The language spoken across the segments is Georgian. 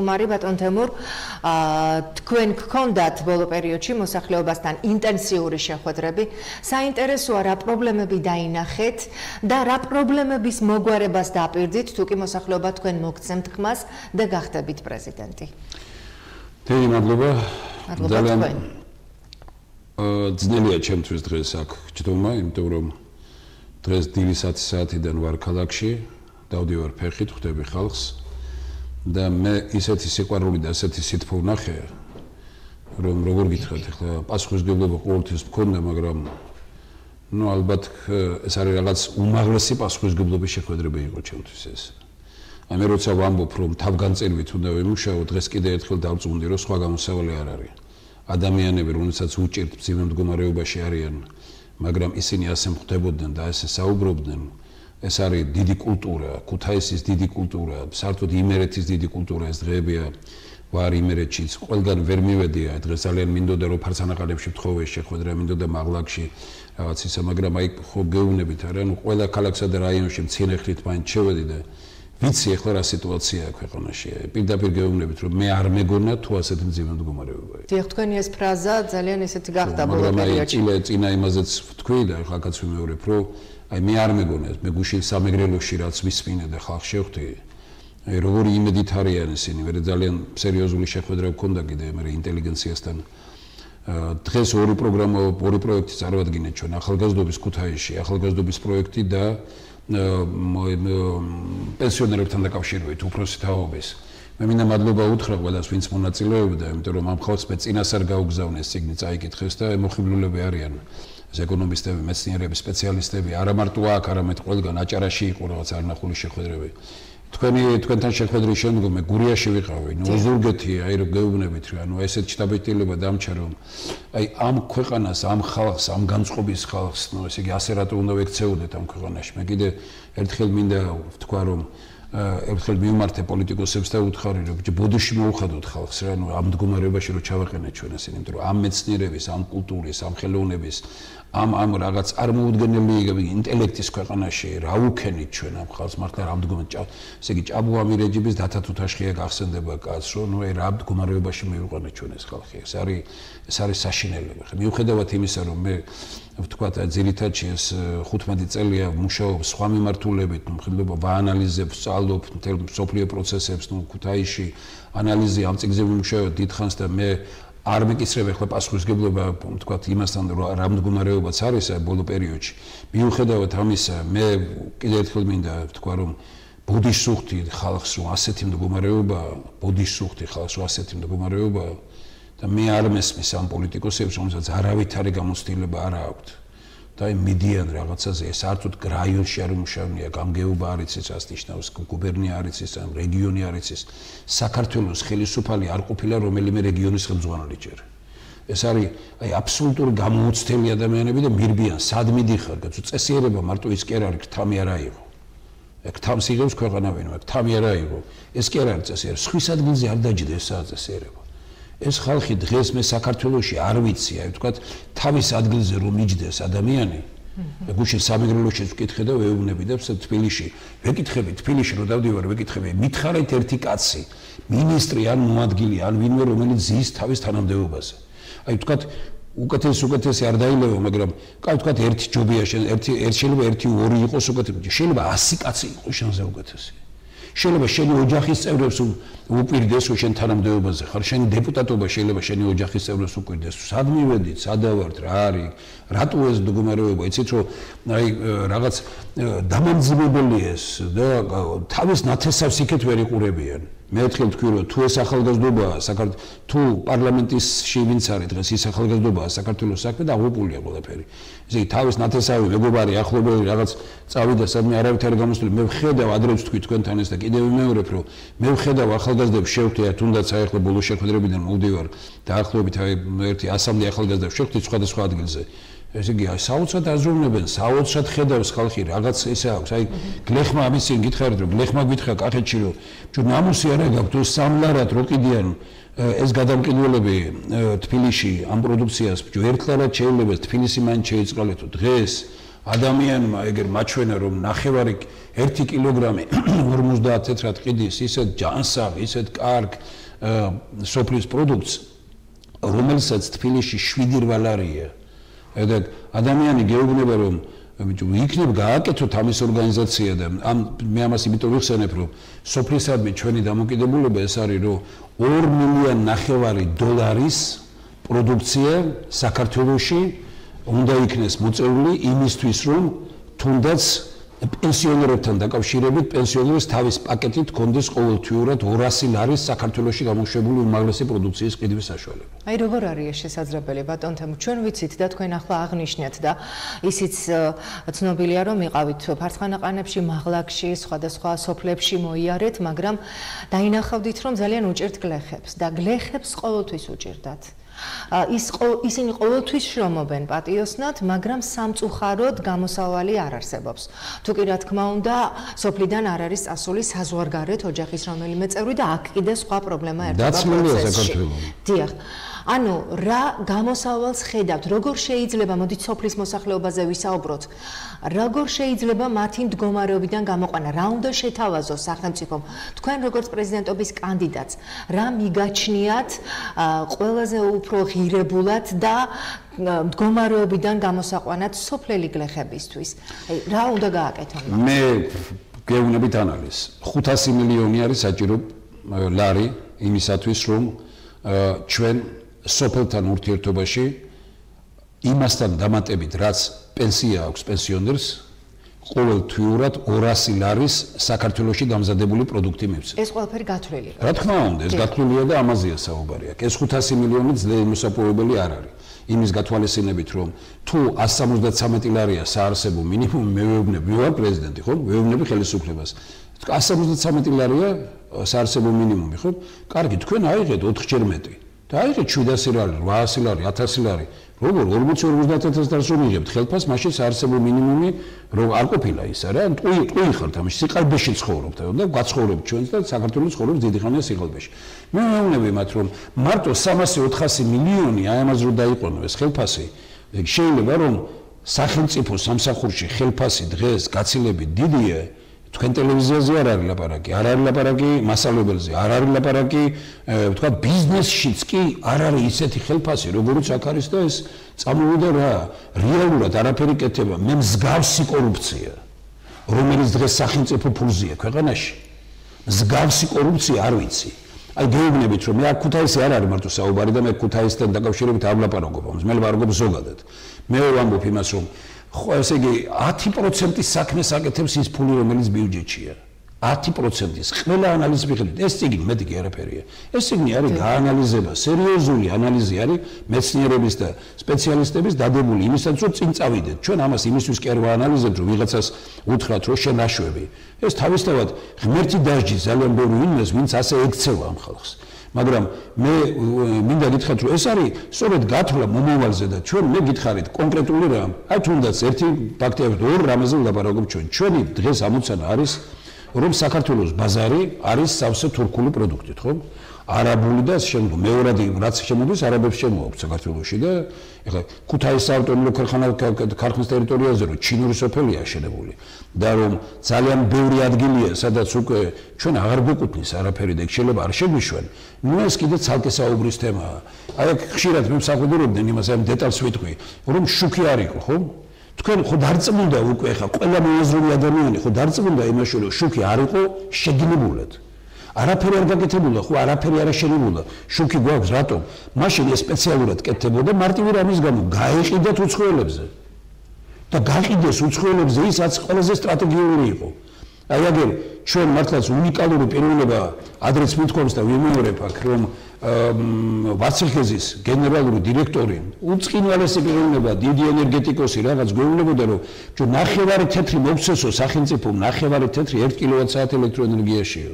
სტუმარი ბატონ თემურ თქვენ გქონდათ ბოლო პერიოდში მოსახლეობასთან ინტენსიური შეხვედრები საინტერესოა რა პრობლემები დაინახეთ და რა პრობლემების მოგვარებას დაპირდით თუ კი მოსახლეობა თქვენ მოგცემთ ხმას და გახდებით პრეზიდენტი თემი მადლობა ძალიან ძნელია ჩემთვის დღეს აქ ჯდომა იმიტომ რომ დღეს დილის 10 საათიდან ვარ ქალაქში დავდივარ ფეხით ხვდები ხალხს და მე ისეთი სიყვარული და ასეთი სითბო ვნახე რომ როგორ გითხრათ ახლა პასუხისმგებლობა ყოველთვის მქონდა მაგრამ ნუ ალბათ ეს არის რაღაც უმაღლესი პასუხისმგებლობის შეხვედრება იყო ჩემთვის ეს აი მე როცა ვამბობ რომ თავგანწირვით უნდა ვიმუშაო დღეს კიდე ერთხელ დავწუნდი რომ სხვა გამოსავალი არ არის ადამიანები რომელსაც უჭირთ მძიმე მდგომარეობაში არიან მაგრამ ისინი ასე მხვდებოდნენ და ასე საუბრობდნენ ეს არის დიდი კულტურა, ქუთაისის დიდი კულტურა, საერთოდ იმერეთის დიდი კულტურა ეს დღეებია ვარ იმერეთშიც, ყველგან ვერ მივედია, დღეს ძალიან მინდოდა რომ ფარსანაყარებში ვთხოვე შეხვედრა, მინდოდა მაღლაკში რაღაც ისა, მაგრამ აი ხო გეუბნებით არა, ნუ ყველა ქალაქსა და რაიონში მცირეხლით მაინც შევედი და ვიცი ახლა რა სიტუაციაა ქვეყანაში. პირდაპირ გეუბნებით რომ მე არ მეგონა თუ ასეთი მძიმე მდგომარეობაა. დიახ, თქვენი ეს ფრაზა ძალიან ესეთი გახდა ბოლო პერიოდში. მაგრამ აი წინა იმაზეც ვთქვი და ახლა ვიმეორებ რომ აი მე არ მეგონა ეს მე გუშინ სამეგრელოში რაც ვისმინე და ხალხს შევხვდი აი როგორი იმედით არიან ისინი მე ძალიან სერიოზული შეხვედრა მქონდა კიდე მე ინტელიგენციასთან დღეს ორი პროგრამა ორი პროექტი წარვადგინეთ ჩვენ ახალგაზრდობის ქუთაისში ახალგაზრდობის პროექტი და პენსიონერებთან დაკავშირებით უფროსი თაობის მე მინდა მადლობა უთხრა ყველას ვინც მონაწილეობდა იმიტომ რომ ამ ხალხს მე წინასწარ გაუგზავნეს ციგნი წაიკითხეს და მოხიბლულები არიან ეკონომისტები, მეცნიერები, სპეციალისტები, არა მარტო აქ, არამედ ყველგან აჭარაში იყო რაღაც არნახული შეხვედრები. თქვენთან შეხვედრის შემდგომ მე გურიაში ვიყავი, ოზურგეთი, აი რომ გეუბნებით რა, ანუ ესეთ შტაბ-ეტილება დამჩა რომ აი ამ ქვეყანას, ამ ხალხს, ამ განწყობის ხალხს, ნუ ესე იგი ასე რატო უნდა ვექცეოდეთ ამ ქვეყანაში. მე კიდე ერთხელ მინდა ვთქვა რომ ერთხელ მივმართე პოლიტიკოსებს და უთხარი რომ ბოდიში მოუხადოთ ხალხს რა, ანუ ამ მდგომარეობაში რომ ჩავაყენეთ ჩვენ ესენი, იმიტომ რომ ამ მეცნიერების, ამ კულტურის, ამ ხელოვნების, ამ რაღაც წარმოუდგენელი ინტელექტის ქვეყანაში რა უქენით ჩვენ ამ ხალხს მართლა რა მდგომარეობაში, ესე იგი ჭაბუ ამირეჯიბის დათა თუთაშხია გახსენდება კაცს, რომ ნუ აი რა მდგომარეობაში მივიყვანეთ ჩვენ ეს ხალხი. ეს არის საშინელება. მიუხედავად იმისა, რომ მე ვთქვათ, ძირითადში ეს 15 წელია მუშაობ სხვა მიმართულებით, მხედველობა ვაანალიზებ, ვსწავლობ მთელ მსოფლიო პროცესებს, ნუ ქუთაისში ანალიზი ამ წიგნზე ვიმუშაობ დიდხანს და მე არ მეკისრებ ახლა პასუხისმგებლობა, ვთქვათ, იმასთან რა მდგომარეობაც არის ბოლო პერიოდში. მიუხედავად ამისა, მე კიდევ ერთხელ მინდა ვთქვა, რომ ბოდიშსუხთი ხალხს რომ ასეთი მდგომარეობა, ბოდიშსუხთი ხალხს რომ ასეთი მდგომარეობა და მე არ მესმის ამ პოლიტიკოსებს, რომელსაც არავითარი გამოცდილება არ აქვთ. და აი მიდიან რაღაცაზე, საერთოდ რაიონში არ უმუშავნია, გამგეობა არ იცის, რას ნიშნავს, გუბერნია არ იცის, ამ რეგიონი არ იცის. საქართველოს ხელისუფალი არ ყოფილა რომელიმე რეგიონის ხელმძღვანელი ჯერ. ეს არის აი აბსოლუტური გამოუცდელი ადამიანები და მირბიან, სად მიდიხარ, კაცო, წესიერება მარტო ის კი არ არის, ქთამი არ აიღო. ეგ თამს იღებს ქვეყანავინო, ეგ თამი არ აიღო. ეს კი არ არის წესიერება, სხვის ადგილზე არ დაჯდა ესაა წესიერება. ეს ხალხი დღეს მე საქართველოში არ ვიცი, აი ვთქვათ, თავის ადგილზე რომ მიჯდეს ადამიანი, გუშინ სამეგრელოში ვკითხე და ვეუბნები და თბილისში, ვეკითხები თბილისში რომ დავდივარ, ვეკითხები, მითხარით ერთი კაცი, მინისტრი ან მოადგილი, ან ვინმე რომელიც ზის თავის თანამდებობაზე. აი ვთქვათ, უკეთესი არ დაილევა, მაგრამ კაი ვთქვათ, ერთი ჯობია, შეიძლება 1-2 იყოს უკეთესი, შეიძლება 100 კაცი იყოს შენზე უკეთესი. შეიძლება შენი ოჯახის წევრებს უპირდეს შენ თანამდებობაზე ხარ, შენი დეპუტატობა შეიძლება შენი ოჯახის წევრებს უპირდეს. სად მივედით, სადავართ, რა არის, რატო ეს მდგომარეობა, იცით რომ აი რაღაც დამამძიმებელი ეს და თავის ნათესავს იქეთ ვერ იყურებიან. მე ერთხელ ვთქვი რომ თუ ეს ახალგაზრდობაა თუ პარლამენტში ვინც არის დღეს ის ახალგაზრდობაა საქართველოს საქმე და აღუპულია ყველაფერი. ესე იგი თავის ნათესავი მეგობარი ახლობელი რაღაც წავიდა სადმე არავითარი გამოსვლილი მე ვხედავ ადრეც თქვი თქვენთან ეს და კიდევ ვიმეორებ რომ მე ვხედავ ახალგაზრდებს შევხვდია თუნდაც აი ახლა ბოლო შეხვედრებიდან მოვდივარ დაახლოებით აი ერთი 100-მდე ახალგაზრდებს შევხვდი სხვადასხვა ადგილზე. ესე იგი საოცრად აზროვნებენ, საოცრად ხედავს ხალხი რაღაც ესე აქვს. აი გლეხმა ამისინ გითხარით რომ გლეხმა გითხრა კახეთში რომ ჩვენ ნამუსი არა გაქვთ თუ სამლარად რო კიდიან ეს გადამყიდველები თბილისში ამ პროდუქციას ერთლარად შეიძლება თბილისი მან შეიწყალეთო დღეს ადამიანმა ეგერ მაჩვენა რომ 1 კილოგრამი 50 თეთრად ყიდის ისეთ ჯანსაღ, ისეთ კარგ სოფლის პროდუქტს, რომელსაც თბილისში 7 რვალარია. ეგ ადამიანი გეუბნება რომ იქნებ გააკეთოთ ამის ორგანიზაცია და მე ამას იმიტომ ვიხსენებ რომ სოფლისადმი ჩვენი დამოკიდებულება ეს არის რომ 2,5 მილიონი დოლარის პროდუქცია საქართველოში უნდა იქნეს მოწეული იმისთვის რომ თუნდაც პენსიონერებთან დაკავშირებით პენსიონერის თავის პაკეტით კონდეს ყოველთვიურად 200 ლარის საქართველოში გამოშვებული უმაღლესი პროდუქციის ყიდვის საშუალება. აი როგორ არის შესაძლებელი ბატონ თემურ ჩვენ ვიცით და თქვენ ახლა აღნიშნეთ და ისიც ცნობილია რომ იყავით ფარცხანაყანებში, მაღლაკში, სხვადასხვა სოფლებში მოიარეთ, მაგრამ დაინახავდით რომ ძალიან უჭერთ გლეხებს და გლეხებს ყოველთვის უჭირდათ. ისინი ყოველთვის შრომობენ პატიოსნად, მაგრამ სამწუხაროდ გამოსავალი არ არსებობს. თუ კი რა თქმა უნდა, სოფლიდან არ არის წასული საზღვარგარეთ ოჯახის რომელიმე წევრი და აქ კიდე სხვა პრობლემა ერთობა პროცესში. დიახ. ანუ რა გამოსავალს ხედავთ, როგორ შეიძლება, მოდით სოფლის მოსახლეობაზე ვისაუბროთ, როგორ შეიძლება მათი მდგომარეობიდან გამოყვანა, რა უნდა შეთავაზოს სახელმწიფომ, თქვენ როგორც პრეზიდენტობის კანდიდატს, რა მიგაჩნიათ ყველაზე უფრო ღირებულად და მდგომარეობიდან გამოსაყვანად სოფლელი გლეხებისთვის. რა უნდა გააკეთონ? მე გეუბნებით ანალიზს. 500 მილიონი არის საჭირო ლარი იმისათვის, რომ ჩვენ სოფელთან ურთიერთობაში იმასთან დამატებით, რაც პენსია აქვს პენსიონერს, ყოველთვიურად 200 ლარის საქართველოში დამზადებული პროდუქტი მივცეთ. ეს ყველაფერი გათვლილია. რა თქმა უნდა, ეს გათვლილია და ამაზეა საუბარი აქ. ეს 500 მილიონი ძლიერ მოსაპოვებელი არ არის. იმის გათვალისწინებით, რომ თუ 173 ლარია საარსებო მინიმუმი, მე ვეუბნები, მე ვარ პრეზიდენტი, ხო? ვეუბნები ხელისუფლებას. 173 ლარია საარსებო მინიმუმი, ხო? კარგი, თქვენ აიღეთ 4-ჯერ მეტი. და აიღეთ 700 ლარი, 800 ლარი, 1000 лари. როგორ 40-50 დარს რომ იღებთ ხელფას, მაშინ საარსებო მინიმუმი რომ არ ყოფილა ის არა, ტყვი ხართ ამაში, სიყალბეში ცხოვრობთ და გაცხოვრებთ ჩვენს და საქართველოს ცხოვრობს დიდი ხანია სიყალბეში. მე მეუბნები მათ რომ მარტო 300-400 მილიონი აი ამას რომ დაიყვანო ეს ხელფასი, შეიძლება რომ სახელმწიფო სამსახურში ხელფასი დღეს გაცილებით დიდია. თქვენ ტელევიზიაზე არ არის ლაპარაკი, არ არის ლაპარაკი მასალებელზე, არ არის ლაპარაკი, ვთქვა ბიზნესშიც კი არ არის ისეთი ხელფასი, როგორც აქ არის და ეს წამოვიდა რა, რეალურად არაფერი კეთება, მე მსგავსი კორუფცია, რომელიც დღეს სახელმწიფო ფულზეა ქვეყანაში. მსგავსი კორუფცია არ ვიცი. აი გეუბნებით რომ მე აქ ქუთაისი არ არის მარტო საუბარი და მე ქუთაისთან დაკავშირებით არ ვლაპარაკობ ამას, მე ვლაპარაკობ ზოგადად. მე ვამბობ იმას რომ ხო ესე იგი 10% საქმეს აკეთებს ის ფული რომელიც ბიუჯეტშია 10%-ის ყველა ანალიზი მიხედვით ეს წიგნი მეტი კი არაფერია ეს წიგნი არის გაანალიზება სერიოზული ანალიზი არის მეცნიერების და სპეციალისტების დადებული იმისაც რომ წინ წავიდეთ ჩვენ ამას იმისთვის კი არ ვაანალიზებთ რომ ვიღაცას უთხრათ რომ შენ აშვები ეს თავისთავად ღმერთი დასჯის ძალიან ბევრი ვინმეს ვინც ასე ექცევა ამ ხალხს მაგრამ მე მინდა გითხრათ რომ ეს არის სწორედ გათვლა მომავალზე და ჩვენ მე გითხარით კონკრეტული რამ აი თუნდაც ერთი ფაქტი აქვს ორ რამაზე ვლაპარაკობ ჩვენი დღეს ამოცანა არის რომ საქართველოს ბაზარი არის სავსე თურქული პროდუქტით ხო არაბული და შემდგომ მეორადი რაც შემოდის არაბებს შემოაქვს საქართველოში და ეხლა ქუთაისის ავტონომიური ქარხნის ტერიტორიაზე რომ ჩინური სოფელია აშენებული და რომ ძალიან ბევრი ადგილია სადაც უკვე ჩვენ აღარ გვეკუთვნის არაფერი და შეიძლება არ შეგვიშვენ ნუ ეს კიდე ცალკე საუბრის თემაა აი აქ ხშირად მე მსახვედრობდნენ იმას ამ დეტალს ვიტყვი რომ შუქი არ იყო ხო თქვენ ხო დარწმუნდა უკვე ხა ყველა მოაზროვნე ადამიანი ხო დარწმუნდა იმაში რომ შუქი არ იყო შეგინებულად არაფერი არ გაკეთებულა ხო არაფერი არ აშენებულა შუქი გვაქვს რატომ მაშინ ეს სპეციალურად კეთდებოდა მარტივი რამის გამო გაიყიდათ უცხოელებზე და გაყიდეს უცხოელებზე ისაც ყველაზე სტრატეგიული იყო აი აგერ ჩვენ მართლაც უნიკალური პიროვნება ადრეც მithქვამს და ვიმეორებ აქ რომ ვაცილხეზის გენერალური დირექტორი უწყინვალესი პიროვნება დიდი ენერგეტიკოსი რაღაც გვეუბნებოდა რომ ჩვენ ნახევარი თეთრი მოგცესო სახელმწიფო ნახევარი თეთრი 1 კილოვატ-საათ ელექტროენერგიაშია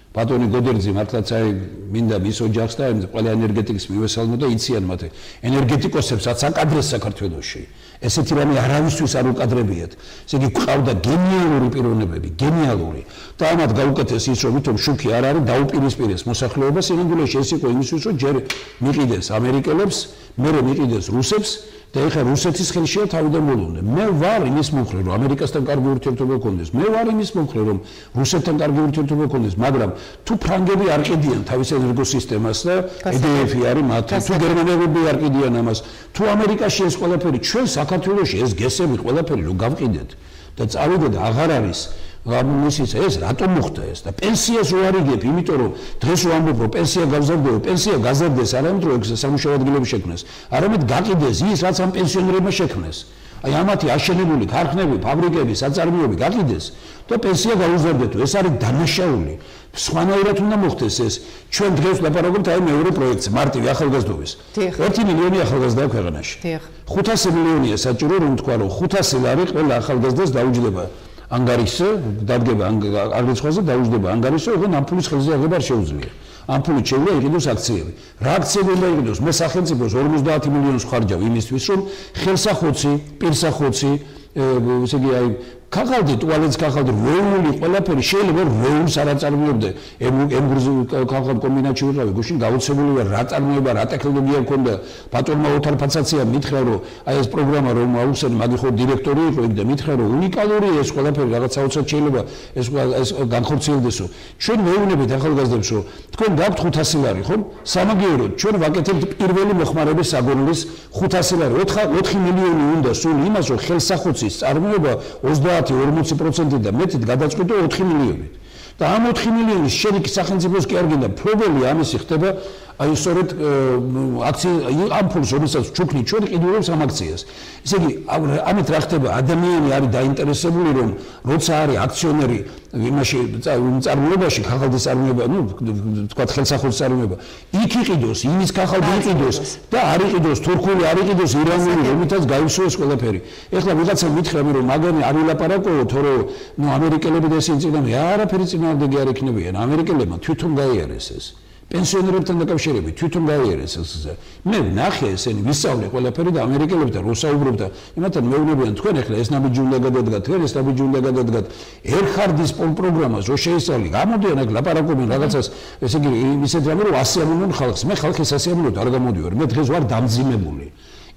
ბატონი გოდერძი მართლაც აი მინდა მის ოჯახს და ყველა ენერგეტიკის მივესალმო და იციან მათ ენერგეტიკოსებსაც აკადრეს საქართველოში ესეთი რამე არავისთვის არ უკადრებიათ ესე იგი ყავდა გენიალური პიროვნებები გენიალური და ამათ გაუკეთეს ის რომ ვითომ შუქი არ არის დაუპირისპირეს მოსახლეობას სინამდვილეში ეს იყო იმისთვის რომ ჯერ მიყიდეს ამერიკელებს მერე მიყიდეს რუსებს და ეხლა რუსეთის ხელშია თავიდან ბოლომდე. მე ვარ იმის მომხრე, რომ ამერიკასთან კარგი ურთიერთობა გქონდეს. მე ვარ იმის მომხრე, რომ რუსეთთან კარგი ურთიერთობა გქონდეს, მაგრამ თუ ფრანგები არ ყიდიან თავის ენერგოსისტემას და EDF-ი არის მათი, თუ გერმანელები არ ყიდიან ამას, თუ ამერიკაში ეს ყველაფერი, ჩვენ საქართველოში ეს გესები ყველაფერი რომ გავყიდეთ და წავიდეთ აღარ არის გამოსის ეს რატომ მოხდა ეს და პენსიას რო არიგებ, იმიტომ რომ დღეს რო ამბობ რომ პენსია გავზარდო, პენსია გაზარდეს არამედ რომ სამუშაო ადგილები შექმნეს, არამედ გაყიდეს ის რაც ამ პენსიონერებმა შექმნეს. აი ამათი აშენებული ქარხნები, ფაბრიკები, საწარმოები გაყიდეს და პენსია გაუზარდეთ. ეს არის დანაშაული. სხვანაირად უნდა მოხდეს ეს. ჩვენ დღეს ლაპარაკობთ აი მეორე პროექტზე, მარტივი ახალგაზრდობის. 1 მილიონი ახალგაზრდაა ქვეყანაში. 500 მილიონია საჭირო რომ თქვა რომ 500 ლარი ყველა ახალგაზრდას დაუჯდება. ანგარიშზე დადგება არგეცხვაზე დაუჯდება ანგარიშზე, ოღონდ ამ ფულის ხელზე აღება არ შეუძლია. ამ ფულით შეუძლია იყიდოს აქციები. რა აქციები უნდა იყიდოს? მე სახელმწიფოს 50 მილიონს ხარჯავ იმისთვის, რომ ხელსახოცი, პირსახოცი, ესე იგი აი ქაღალდი, ტუალეტს ქაღალდი, რეული ყველაფერი შეიძლება რეულს არ აწარმოებდე. ემგურზე ქაღალდ კომბინატში ვიყავი, გუშინ გაუცემული რა წარმოება, რა ტექნოლოგია მქონდა. ბატონმა ოთარ ფაცაცია მითხრა, რომ აი ეს პროგრამა რომ აუხსენ, მაგი ხო დირექტორი იყო იქ და მითხრა, რომ უნიკალურია ეს ყველაფერი, რაღაც საოცარ შეიძლება ეს განხორციელდესო. ჩვენ ვეუბნებით ახალგაზრდებს, რომ თქვენ გაქვთ 500 ლარი, ხო? სამაგიეროდ ჩვენ ვაკეთებთ პირველი მოხმარების საგონლის 500 ლარი. 4 მილიონი უნდა სულ იმას, რომ ხელსახოცის წარმოება 30-40% და მეტით გადაწყვიტო 4 მილიონით. და ამ 4 მილიონის შერიკი სახელმწიფოს კი არ გინდა პრობლემა ამისი ხდება აი სწორედ ამ ფულს რომელსაც ჩუქნით ჩვენ ყიდულობს ამ აქციას. ესე იგი ამით რა ხდება ადამიანი არის დაინტერესებული რომ როცა არის აქციონერი იმაში წარმოებაში ხალხის წარმოება ნუ თქვა ხელსახობის წარმოება იქ იყიდოს იმის ხალხი იყიდოს და არ იყიდოს თურქული არ იყიდოს ირანული რომელთაც გაისუეს ყველაფერი. ეხლა ვიღაცა მითხრა მე რომ მაგარი არ ვილაპარაკო თორე ნუ ამერიკელები და ესენი წინამე არაფერი წინააღმდეგი არ იქნებიან ამერიკელებმა თვითონ გაიარეს ეს. პენსიონერებთან დაკავშირებით თვითონ გაიარეს ეს. მე ვნახე ესენი ვისწავლე ყველაფერი და ამერიკელებთან რო საუბრობდა, იმათთან მეუბნებიან თქვენ ახლა ეს ნაბიჯი უნდა გადადგათ, თქვენ ეს ნაბიჯი უნდა გადადგათ. ერხარდის პროგრამას რო შეისწავლი, გამოდიან აქ ლაპარაკობენ რაღაცას, ესე იგი ისეთ რამე რომ ასიამოვნონ ხალხს. მე ხალხის ასიამოვნოთ არ გამოდივარ. მე დღეს ვარ დამძიმებული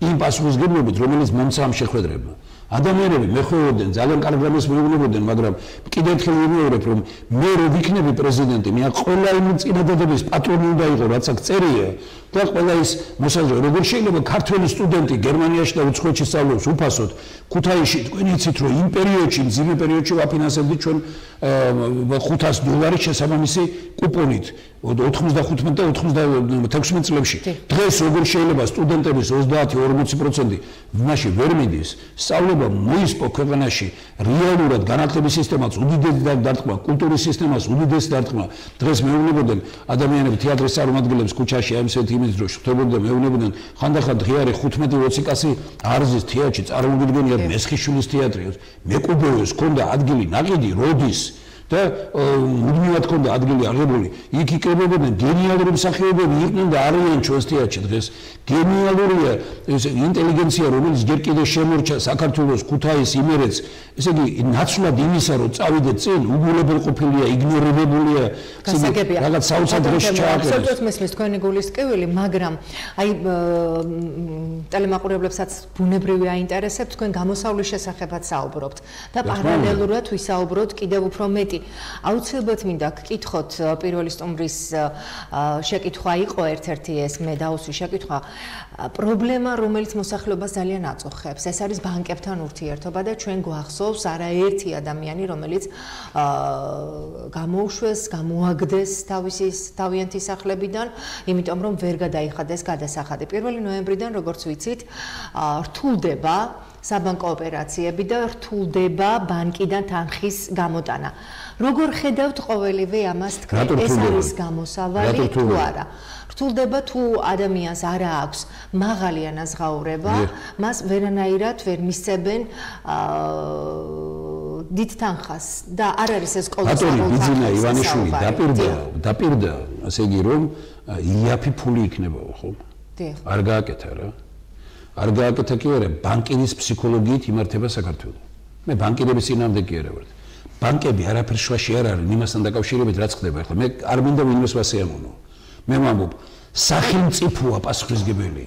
იმ პასუხისგებლობით, რომელიც მომცა ამ შეხვედრებმა. ადამიანები მეხვეობდნენ ძალიან კარგ რამეს მეუბნებოდნენ, მაგრამ კიდევ ერთხელ ვიმეორებ, რომ მე რო ვიქნები პრეზიდენტი, მე ყველა იმ წინადადების პატრონი უნდა იყო, რაც აქ წერია და ყველა ის მოსაზრე, როგორ შეიძლება ქართველი სტუდენტი გერმანიაში და უცხოეთში სწავლობს უფასოდ, ქუთაისში თქვენ იცით, რომ იმ პერიოდში, მძიმე პერიოდში ვაფინანსებდით ჩვენ $500 შესაბამისი კუპონით 95 და 96 წლებში. დღეს როგორ შეიძლება სტუდენტების 30-40% მაშინ ვერ მიდის, სწავლება მოისპო ქვეყანაში, რეალურად განათლების სისტემას უდიდესი დარტყმა, კულტურის სისტემას უდიდესი დარტყმა. დღეს მეუბნებოდნენ ადამიანები თეატრის წარმომადგენლებს ქუჩაში აი ესეთი იმის დროს ხდებოდა მეუბნებოდნენ ხანდახან დღიარი 15-20 კაცი არზის თეატრში წარმოგიდგენიათ მესხიშვილის თეატრი. მეკუბეოს ქონდა ადგილი ნაყიდი როდის და მუდმივად ქონდა ადგილი აღებული. იქ იკრებებოდნენ გენიალური მსახიობები იყვნენ და არიან ჩვენს თეატრში დღეს. გენიალურია ეს ინტელიგენცია, რომელიც ჯერ კიდევ შემორჩა საქართველოს ქუთაის იმერეთს. ესე იგი ნაცვლად იმისა, რომ წავიდეთ წინ, უგულებელყოფილია, იგნორირებულია, რაღაც საოცარ დროში ჩააყენეს. absolut მესმის თქვენი გულისკივილი, მაგრამ აი ტელემაყურებლებსაც ბუნებრივი აინტერესებს თქვენ გამოსავლის შესახებაც საუბრობთ და პარალელურად ვისაუბროთ კიდევ უფრო მეტი. აუცილებლად მინდა გკითხოთ პირველი სტუმრის შეკითხვა იყო ერთ-ერთი ეს მე დაუსვი შეკითხვა პრობლემა რომელიც მოსახლეობას ძალიან აწუხებს ეს არის ბანკებთან ურთიერთობა და ჩვენ გვახსოვს არაერთი ადამიანი რომელიც გამოუშვეს გამოაგდეს თავიანთი სახლებიდან იმიტომ რომ ვერ გადაიხადეს გადასახადი 1 ნოემბრიდან როგორც ვიცით რთულდება საბანკო ოპერაციები და რთულდება ბანკიდან თანხის გამოტანა. როგორ ხედავთ ყოველივე ამას თქვენ? ეს არის გამოსავალი თუ არა? რთულდება თუ ადამიანს არ აქვს მაღალი ანაზღაურება, მას ვერანაირად ვერ მისცემენ დიდ თანხას და არ არის ეს კოლოსალური თანხა. ბიძინა ივანიშვილი დაპირდა, ასე იგი რომ იაფი ფული იქნებაო, ხო? არ გააკეთა რა. არ გააკეთა კი არა, ბანკირის ფსიქოლოგიით იმართება საქართველო. მე ბანკირების წინააღმდეგ კი არა ვარ. ბანკები არაფერ შვაში არ არის იმასთან დაკავშირებით რაც ხდება ახლა. მე არ მინდა ვინმეს ვასიამოვნო. მე ვამბობ, სახელმწიფოა პასუხისმგებელი.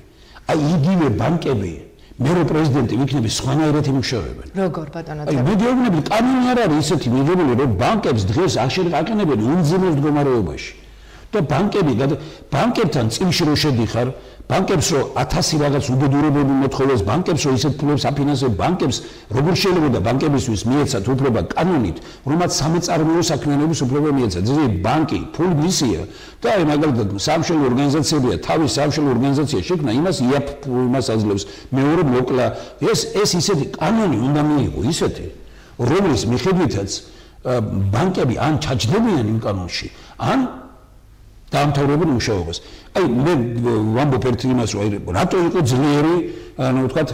აი იგივე ბანკები მე რო პრეზიდენტი ვიქნები სხვანაირად იმუშავებენ. როგორ ბატონო აი მე გეუბნები კანონი არ არის ისეთი მიღებული რომ ბანკებს დღეს აყენებენ უმძიმეს მდგომარეობაში. და ბანკებთან წილში რო შედიხარ, ბანკებს რო 1000 რაღაც უბედურებები მოთხოვეს, ბანკებს რო ისეთ ფულებს აფინანსებ, ბანკებს როგორ შეიძლება ბანკებისთვის მიეცათ უფლება კანონით, რომაც სამეწარმეო საქმიანობის უფლება მიეცათ. ძირითადად ბანკი ფული მისია და აი მაგალითად სამშობლო ორგანიზაციებია, თავის სამშობლო ორგანიზაცია შექმნა, იმას აძლევს მეორე მოკლა. ეს ისეთი კანონი უნდა მიიღო, ისეთი, რომლის მიხედვითაც ბანკები ან ჩაჯდებიან იმ კანონში, ან დაამთავრებენ მუშაობას. აი მე ვამბობ ერთ იმას, რომ რატო იყო ძლიერი, ანუ ვთქვათ,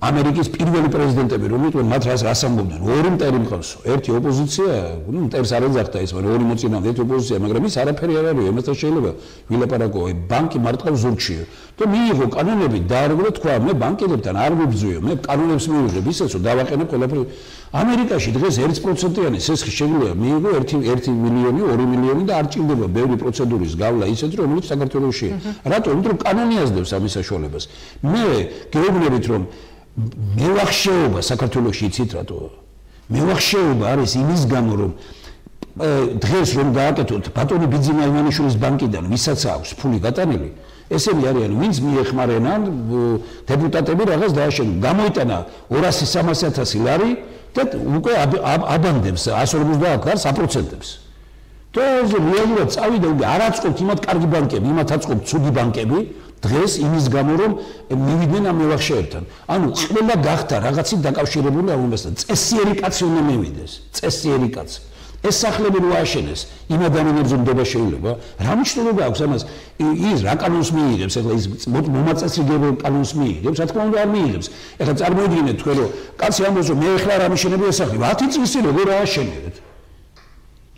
ამერიკის პირველი პრეზიდენტები, რომლებიც მათ რას ამბობდნენ, ორი მტერი მყავსო, ერთი ოპოზიცია, მტერს არ ეძახდა ეს, მაგრამ ორი მოწინავე, ერთი ოპოზიცია, მაგრამ ის არაფერი არ არის, ამასთან შეიძლება ვილაპარაკო, ბანკი მარტყავს ზურგშიო. და მიიღო კანონები, დაარღვია თქვა, მე ბანკებთან არ მიბრძვიო, მე კანონებს მივიღებ, ისეც რომ დავაყენებ ყველაფერი. ამერიკაში დღეს 1%-იანი სესხი შეგვიძლია მიიღო 1 მილიონი, 2 მილიონი და არ ჭირდება ბევრი პროცედურის გავლა ისეთი, რომელიც საქართველოშია. რატო? იმიტომ რომ კანონი აძლევს ამის საშუალებას. მე გეუბნებით რომ მევახშეობა საქართველოში იცით რატო? მევახშეობა არის იმის გამო რომ დღეს რომ გააკეთოთ ბატონი ბიძინა ივანიშვილის ბანკიდან ვისაც აქვს ფული გატანილი, ესენი არიან ვინც მიეხმარებიან დეპუტატები რაღაც დააშენონ. გამოიტანა 200-300 ლარი და უკვე აბანდებს 150 ლარს აპროცენტებს. და რეალურად წავიდა უკვე არ აწყობთ იმათ კარგი ბანკები, იმათ აწყობთ ცუდი ბანკები. დღეს იმის გამო რომ მივიდნენ ამ მევახშეებთან. ანუ ყველა გახდა რაღაცით დაკავშირებული ამასთან. წესიერი კაცი უნდა მივიდეს, წესიერი კაცი. ეს სახლები რო ააშენეს, იმ ადამიანებზე ნდობა შეიძლება? რა მნიშვნელობა აქვს ამას? ის რა კანონს მიიღებს? ეხლა ის მომაწესრიგებელ კანონს მიიღებს? რა თქმა უნდა არ მიიღებს. ეხლა წარმოიდგინეთ თქვენ რომ კაცი ამბობს რომ მე ეხლა არ ამიშენებია სახლი, 10 წლის წინ როგორ ააშენებთ?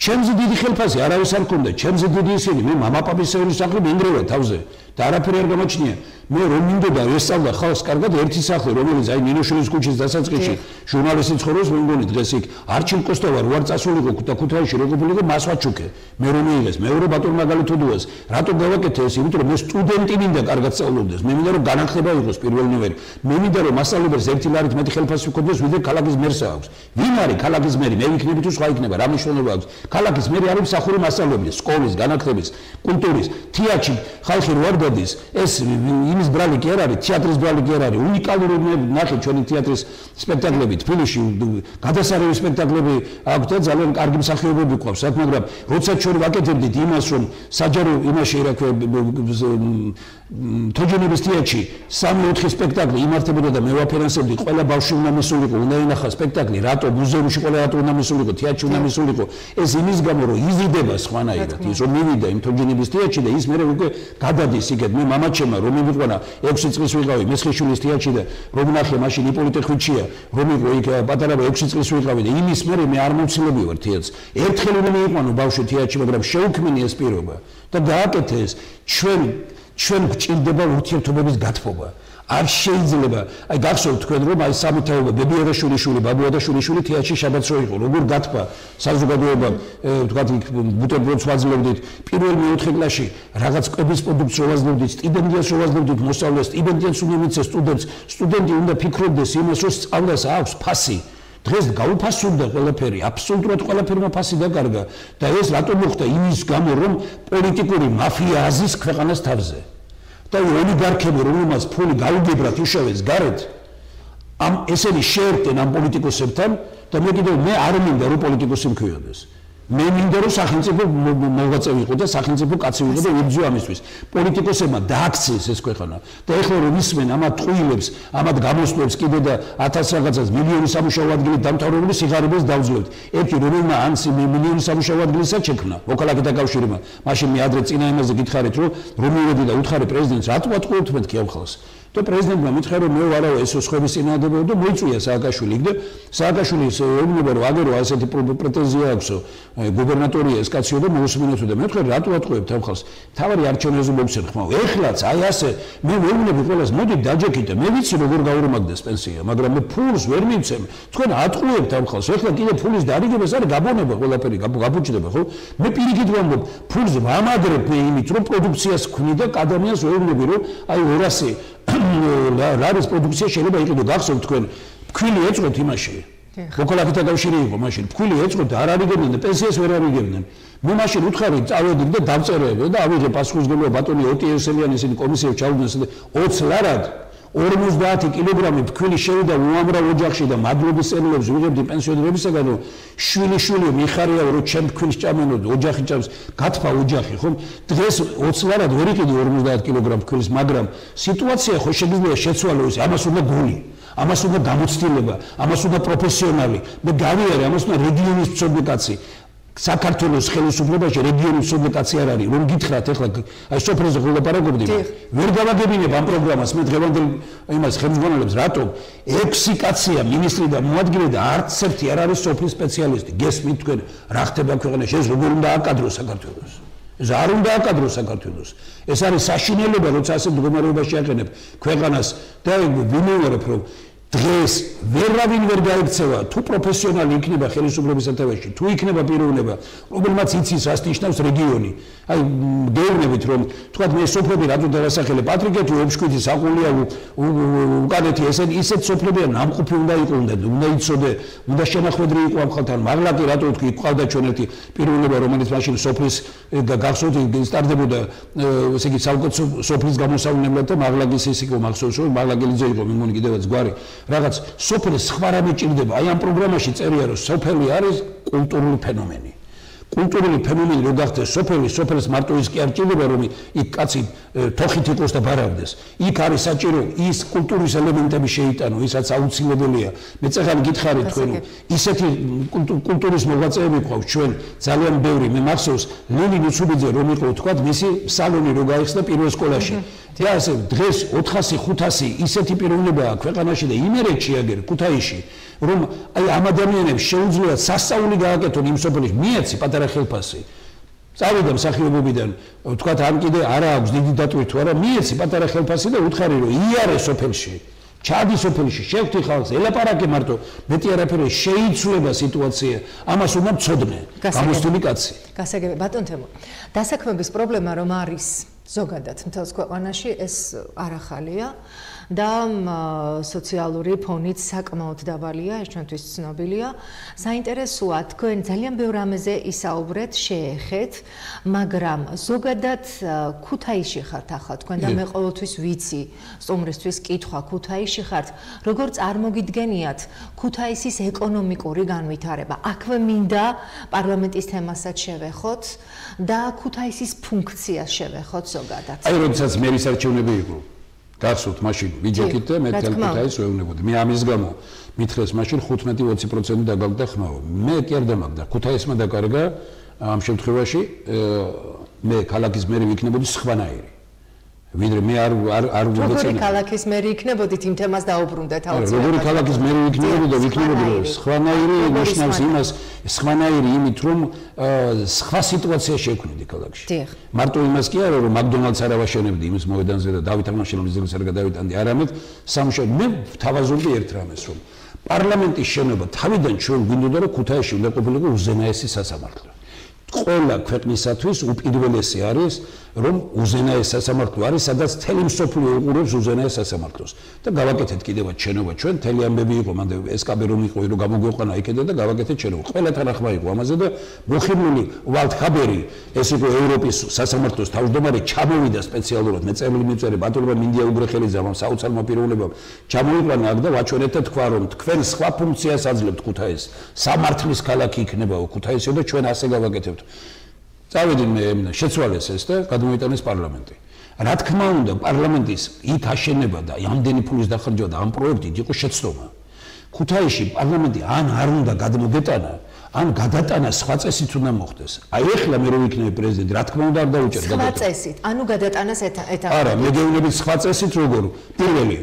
ჩემზე დიდი ხელფასი არავის არ ქონდა, ჩემზე დიდი ისინი, მე მამაპაპის სევრის სახლი მენგრევა თავზე და არაფერი არ გამოჩნია. მე რომ მინდოდა ესწავლა ხალხს კარგად ერთი სახლი, რომელიც აი მინოშვილის ქუჩის დასაწყისში ჟურნალისტი ცხოვრობს, მე მგონი დღეს იქ არჩილ კოსტოვა რო არ წასულიყო და ქუთაისში რო ყოფილიყო, მას ვაჩუქე. მე რომ მიიღეს, მეორე ბატონ მაგალითოდუას, რატო გავაკეთე ეს? იმიტომ რომ მე სტუდენტი მინდა კარგად სწავლობდეს. მე მინდა რომ განახლება იყოს პირველ ნომერი. მე მინდა რომ მასწავლებელს 1 ლარით მეტი ხელფასი ჰქონდეს, ვიდრე ქალაქის მერს აქვს. ვინ არის ქალაქის მერი? მე ვიქნები თუ სხვა იქნება, რა მნიშვნელობა აქვს? ქალაქის მერი არის მსახური მასწავლებლის, სკოლის, განათლების, კულტურის. თეატრში ხალხი რო არ გადის, ეს იმის ბრალი კი არ არის, თეატრის ბრალი კი არ არის. უნიკალური ნახე ჩვენი თეატრის სპექტაკლები თბილისში, გადასარევი სპექტაკლები აქვს და ძალიან კარგი მსახიობები ყავს, მაგრამ როცა ჩვენ ვაკეთებდით იმას, რომ საჯარო იმაში რა ქვია თოჯინების თეატრში 3-4 სპექტაკლი იმართებოდა და მე ვაფინანსებდი, ყველა ბავშვი უნდა მისულიყო, უნდა ინახა სპექტაკლი, რატო მუზეუმში ყველა რატო უნდა მისულიყო, თეატრში უნდა მისულიყო. ეს იმის გამო რომ იზრდება სხვანაირად, ის რომ მივიდა იმ თოჯინების თეატრში და ის მე უკვე გადადის იქეთ. მე მამაჩემმა რომ მივიყვანა 6 წლის ვიყავი მესხიშვილის თეატრში და რომ ნახე მაშინ იპოლიტე ხვიჩია, რომ იყო იქ პატარა 6 წლის ვიყავი და იმის მერე მე არ მომცილები ვარ თეატრს. ერთხელ უნდა მიიყვანო ბავშვი თეატრში, მაგრამ შეუქმნი ეს პირობა და გააკეთე ეს ჩვენ გვჭირდება ურთიერთობების გათბობა. არ შეიძლება, აი გახსოვთ თქვენ რომ აი სამეთაობა ბებიადაშვილიშვილი, ბაბუადაშვილიშვილი თეატრში შაბათს რო იყო, როგორ გათბა საზოგადოება, ვთქვათ იქ ბუტერბროდს ვაძლევდით, პირველ მეოთხე კლასში რაღაც კვების პროდუქტს რო ვაძლევდით, სტიპენდიას რო ვაძლევდით, მოსწავლეს სტიპენდიას უნდა მიცეს სტუდენტი უნდა ფიქრობდეს იმას, რომ სწავლას აქვს ფასი. დღეს გაუფასურდა ყველაფერი, აბსოლუტურად ყველაფერმა ფასი დაკარგა და ეს რატომ მოხდა? იმის გამო რომ პოლიტიკური მაფია აზის ქვეყანას თავზე. და ოლიგარქები რომელმაც ფული გაუგებრათ უშავეს გარეთ, ესენი შეერტენ ამ პოლიტიკოსებთან და მე კიდევ არ მინდა რომ პოლიტიკოსი მქვიოდეს. მე მინდა რომ სახელმწიფო მოღვაწე ვიყო და სახელმწიფო კაცი ვიყო და ვიბრძვი ამისთვის. პოლიტიკოსებმა დააქციეს ეს ქვეყანა და ეხლა რომ ისმენ ამათ ტყუილებს, ამათ გამოსვლებს კიდე და 1000 რაღაცას მილიონი სამუშაო ადგილი დამთავრებული სიღარიბეს დავძლევთ. ერთი რომელმა ან მილიონი სამუშაო ადგილისა შექმნა მოქალაქეთა კავშირმა. მაშინ მე ადრე წინა იმაზე გითხარით რომ მივედი და უთხარი პრეზიდენტს რატო ატყუებთ მეთქი ამ ხალხს? და პრეზიდენტმა მითხრა რომ მე ვარავ ეს სხვების წინააღმდეგობა და მოიწვია სააკაშვილი და სააკაშვილის ეუბნება რომ აგერო ასეთი პრეტენზია აქვსო გუბერნატორია ეს კაციო და მოусმინეთო და მე ვთქვი რატო ატყუებთ ამ ხალხს? თავარი არჩევნებზე მოგცემ ხმა. ეხლაც აი ასე მე ვეუბნები ყველას მოდი დაჯექით და მე ვიცი როგორ გაურმაგდეს პენსია, მაგრამ მე ფულს ვერ მივცემ. თქვენ ატყუებთ ამ ხალხს. ეხლა კიდე ფულის დარიგებას არის გაბონება ყველაფერი გაბუჭდება ხო? მე პირიქით ვამბობ ფულს ვამაგრებ მე იმით რომ პროდუქციას ხვნი და ადამიანს ვეუბნები რომ აი 200 რა არის პროდუქცია შეიძლება იყიდო გახსოვთ თქვენ ფქვილი ეწყოთ იმაში მოქალაქეთა კავშირი იყო მაშინ ფქვილი ეწყოთ არ არიგებდნენ და პენსიას ვერ არიგებდნენ მე მაშინ უთხარი წავედი და დავწერე და ავიღე პასუხისმგებლობა ბატონი ოტიესელიანი ისინი კომისიებს ჩაუდგნენ 20 ლარად 50 კილოგრამი ფქვილი შევიდა უამრავ ოჯახში და მადლობის წერილებს ვიღებდი პენსიონერებისაგან რომ შვილი მიხარია რომ ჩემ ფქვილს ჭამენო ოჯახი ჭამს გათფა ოჯახი ხომ დღეს 20 ლარად ვერ იყიდი 50 კილოგრამ ფქვილის მაგრამ სიტუაცია ხო შეიძლება შეცვალო ის ამას უნდა გული ამას უნდა გამოცდილება ამას უნდა პროფესიონალი მე გავიარე ამას უნდა რეგიონის მცოდნე კაცი საქართველოს ხელისუფლებაში რეგიონის მცოდნე კაცი არ არის რომ გითხრათ ახლა აი სოფელზე ხო ლაპარაკობდი ვერ გავაგებინებ ამ პროგრამას მე დღევანდელ იმას ხელმძღვანელებს რატომ 6 კაცია მინისტრი და მოადგილე და არც ერთი არ არის სოფლის სპეციალისტი გესმით თქვენ რა ხდება ქვეყანაში ეს როგორ უნდა აკადროს საქართველოს ეს არ უნდა აკადროს საქართველოს ეს არის საშინელება როცა ასე მდგომარეობაში აყენებ ქვეყანას და ვიმეორებ რომ დღეს ვერავინ ვერ გაიქცევა თუ პროფესიონალი იქნება ხელისუფლების სათავეში თუ იქნება პიროვნება რომელმაც იცის რას ნიშნავს რეგიონი აი გეუბნებით რომ თქვა მე სოფლები რატო დავასახელე პატრიკეთი ობშკვეთი საყულია უკანეთი ისეთ სოფლებია ნამყოფი უნდა იყონდა უნდა იცოდე უნდა შენახვედრი იყო ამ ხალხთან მაღლაკი რატო თქვი ყავდა ჩვენ ერთი პიროვნება რომელიც მაშინ სოფლის გახსოვთ სტარდებოდა ესე იგი საუკეთესო სოფლის გამოსავლებლად და მაღლაკის ის იყო მახსოვს რომ მაღლაკელიძე იყო მე მგონი კიდევაც გვარი რაღაც სოფლის სხვა რამე ჭირდება აი ამ პროგრამაში წერია რომ სოფელი არის კულტურული ფენომენი კულტურული ფენომენი რო გახდეს სოფლის მარტო ის კი არ ჭირდება რომ იქ კაცი თოხით იყოს და ბარავდეს იქ არის საჭირო ის კულტურის ელემენტები შეიტანო ისაც აუცილებელია მე წეგან გითხარით თქვენ ისეთი კულტურის მოღვაწეები ყავს ჩვენ ძალიან ბევრი მე მახსოვს ლევინ უცუბიძე რომ იყო თქვა მისი სალონი რო გაიხსნა პირველ სკოლაში და ასე დღეს 400-500 ისეთი პიროვნებაა ქვეყანაში და იმერეთში აგერ ქუთაისში რომ აი ამ ადამიანებს შეუძლიათ სასწაული გააკეთონ იმ სოფელში მიეცი პატარა ხელფასი წავიდა მსახიობობიდან თქვა ამ კიდე არა აქვს დიდი დატვირთვა თუ არა მიეცი პატარა ხელფასი და უთხარი რომ იარე სოფელში ჩადი სოფელში შევხვდი ხალხს ელაპარაკე მარტო მეტი არაფერი შეიცვლება სიტუაცია ამას უნდა მცოდნე გამოსული კაცი გასაგებია ბატონ თემურ დასაქმების პრობლემა რომ არის ზოგადად მთელს ქვეყანაში ეს არ ახალია და სოციალური ფონით საკმაოდ დაბალია ეს ჩვენთვის ცნობილია საინტერესოა თქვენ ძალიან ბევრ რამეზე ისაუბრეთ შეეხეთ მაგრამ ზოგადად ქუთაისში ხართ ახლა თქვენ და მე ყოველთვის ვიცი სტუმრისთვის კითხვა ქუთაისში ხართ როგორ წარმოგიდგენიათ ქუთაისის ეკონომიკური განვითარება აქვე მინდა პარლამენტის თემასაც შევეხოთ და ქუთაისის ფუნქციას შევეხოთ ზოგადად აი როდესაც მერის არჩევნები იყო გახსოვთ მაშინ ვიჯექით და მე თელ ქუთაისს ვეუბნებოდი მე ამის გამო მითხრეს მაშინ 15-20% დაგაგდა ხმაო მე კი არ დამაგდა ქუთაისმა დაკარგა ამ შემთხვევაში მე ქალაქის მერი ვიქნებოდი სხვანაირი ვიდრე მე არ როგორი ქალაქის მერი იქნებოდით იმ თემას დაუბრუნდეთ აუცილებლად როგორი ქალაქის მერი ვიქნებოდი და ვიქნებოდი რომ სხვანაირი ნიშნავს იმას სხვანაირი იმით რომ სხვა სიტუაცია შექმნიდი ქალაქში მარტო იმას კი არა რომ მაკდონალდს არ ავაშენებდი იმის მოედანზე და დავით აღმაშენებლის ძეგლს არ გადავიტანდი არამედ სამუშაოდ მე ვთავაზობდი ერთ რამეს რომ პარლამენტის შენობა თავიდან ჩვენ გვინდოდა რომ ქუთაისში უნდა ყოფილიყო უზენაესი სასამართლო ყველა ქვეყნისათვის უპირველესი არის რომ უზენაეს სასამართლო არის სადაც თელი მსოფლიო უყურებს უზენაეს სასამართლოს და გავაკეთეთ კიდევაც შენობა ჩვენ თელი ამბები იყო მანდ ესკაბე რომ იყო რომ გამოგვეყვანა იქედა და გავაკეთეთ შენობა ყველა თანახმა იყო ამაზე და მოხიბლული ვალდხაბერი ეს იყო ევროპის სასამართლოს თავმჯდომარე ჩამოვიდა სპეციალურად მე წერილი მიწერე ბატონმა მინდია უგრეხელიძე ამ საოცარმა პიროვნებამ ჩამოიყვანა აქ და ვაჩვენეთ და თქვა რომ თქვენ სხვა ფუნქციას აძლევთ ქუთაისს სამართლის ქალაქი იქნებაო ქუთაისი და ჩვენ ასე გავაკეთებთ წავედი მე შეცვალეს ეს და გადმოიტანეს პარლამენტი. რა თქმა უნდა, პარლამენტის იქ აშენება და ამდენი ფულის დახარჯვა და ამ პროექტით იყო შეცდომა. ქუთაისში პარლამენტი ან არ უნდა გადმოგეტანა, ან გადატანა სხვა წესით უნდა მოხდეს. აი ეხლა მე რო ვიქნები პრეზიდენტი, რა თქმა უნდა არ დაუჭერ სხვა წესით, ანუ გადატანას ეთანხმებით. არა, მე გეუბნებით სხვა წესით როგორ? პირველი,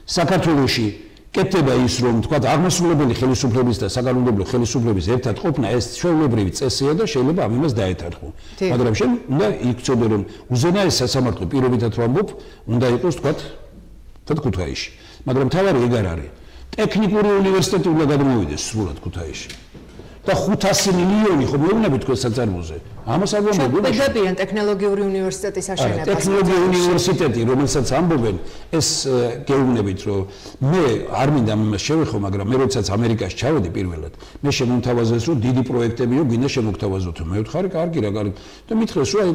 საქართველოში კეთდება ის რომ თქვა აღმასრულებელი ხელისუფლების და საკანონმდებლო ხელისუფლების ერთად ყოფნა ეს ჩვეულებრივი წესია და შეიძლება ამ იმას დაეთანხმო. მაგრამ შენ უნდა იქცოდე რომ უზენაეს სასამართლო პირობითად ვამბობ, უნდა იყოს თქვა ქუთაისში. მაგრამ თავარი ეგ არ არის. ტექნიკური უნივერსიტეტი უნდა გადმოვიდეს სრულად ქუთაისში. და 500 მილიონი ხო მეუბნებით თქვენ საწარმოზე. ამას არ ვამბობ. პირდაპირ ტექნოლოგიური უნივერსიტეტის აშენება. ტექნოლოგიური უნივერსიტეტი, რომელსაც ამბობენ, ეს გეუბნებით, რომ მე არ მინდა იმას შევეხო, მაგრამ მე როდესაც ამერიკაში ჩავედი პირველად, მე შემომთავაზეს, რომ დიდი პროექტებიო, გინდა შემოგთავაზოთ. მე ვთხარი, კარგი რა, კარგი. და მითხრეს, რომ